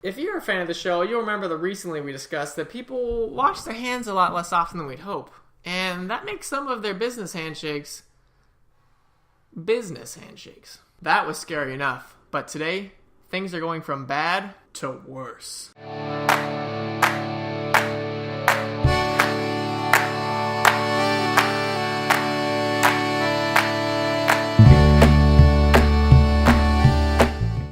If you're a fan of the show, you'll remember that recently we discussed that people wash their hands a lot less often than we'd hope. And that makes some of their business handshakes. That was scary enough. But today, things are going from bad to worse.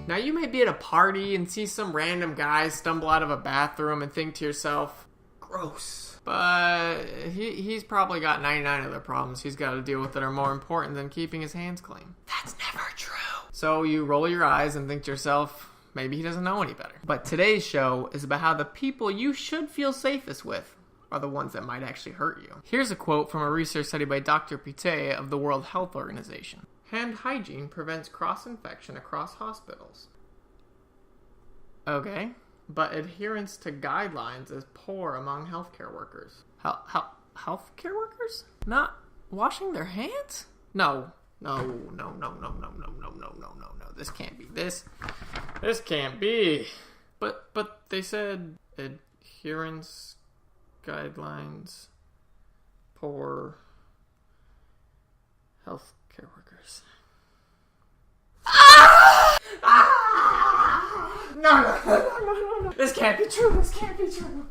Now, you may be at a party and see some random guy stumble out of a bathroom and think to yourself, gross. But he's probably got 99 other problems he's got to deal with that are more important than keeping his hands clean. That's never true. So you roll your eyes and think to yourself, maybe he doesn't know any better. But today's show is about how the people you should feel safest with are the ones that might actually hurt you. Here's a quote from a research study by Dr. Pitet of the World Health Organization. Hand hygiene prevents cross-infection across hospitals. Okay, but adherence to guidelines is poor among healthcare workers. Healthcare workers? Not washing their hands? No. This can't be. This can't be. But they said adherence guidelines poor healthcare workers. No. This can't be true.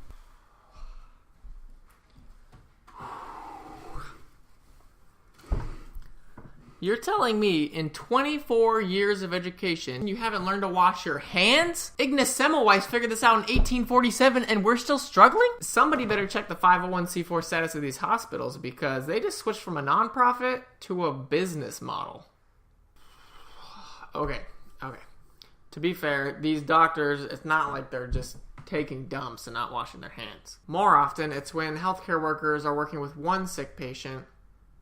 You're telling me in 24 years of education, you haven't learned to wash your hands? Ignaz Semmelweis figured this out in 1847 and we're still struggling? Somebody better check the 501c4 status of these hospitals because they just switched from a nonprofit to a business model. Okay. To be fair, these doctors, it's not like they're just taking dumps and not washing their hands. More often, it's when healthcare workers are working with one sick patient,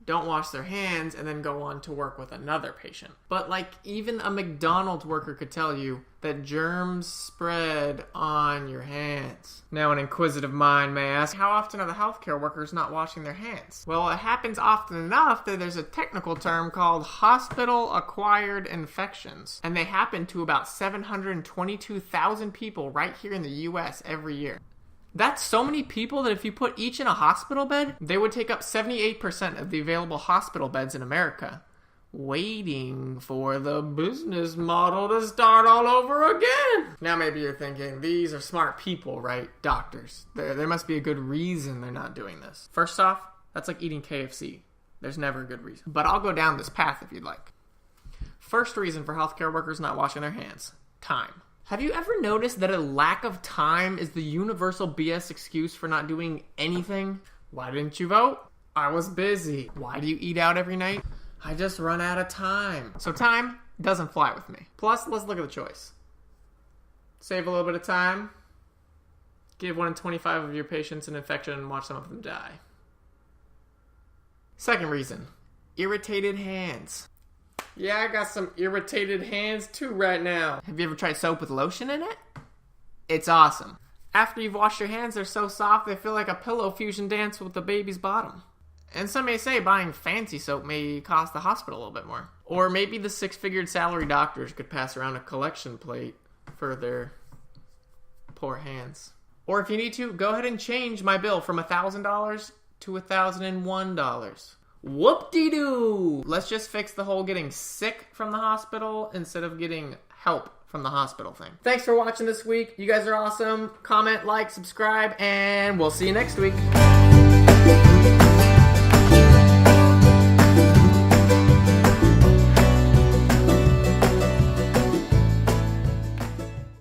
don't wash their hands, and then go on to work with another patient. But like even a McDonald's worker could tell you that germs spread on your hands. Now an inquisitive mind may ask, how often are the healthcare workers not washing their hands? Well, it happens often enough that there's a technical term called hospital-acquired infections. And they happen to about 722,000 people right here in the US every year. That's so many people that if you put each in a hospital bed, they would take up 78% of the available hospital beds in America. Waiting for the business model to start all over again. Now maybe you're thinking, these are smart people, right? Doctors. There must be a good reason they're not doing this. First off, that's like eating KFC. There's never a good reason. But I'll go down this path if you'd like. First reason for healthcare workers not washing their hands. Time. Have you ever noticed that a lack of time is the universal BS excuse for not doing anything? Why didn't you vote? I was busy. Why do you eat out every night? I just run out of time. So time doesn't fly with me. Plus, let's look at the choice. Save a little bit of time. Give 1 in 25 of your patients an infection and watch some of them die. Second reason. Irritated hands. Yeah, I got some irritated hands too right now. Have you ever tried soap with lotion in it? It's awesome. After you've washed your hands, they're so soft they feel like a pillow fusion dance with the baby's bottom. And some may say buying fancy soap may cost the hospital a little bit more. Or maybe the 6-figured salary doctors could pass around a collection plate for their poor hands. Or if you need to, go ahead and change my bill from $1,000 to $1,001. Whoop-de-doo! Let's just fix the whole getting sick from the hospital instead of getting help from the hospital thing. Thanks for watching this week. You guys are awesome. Comment, like, subscribe, and we'll see you next week.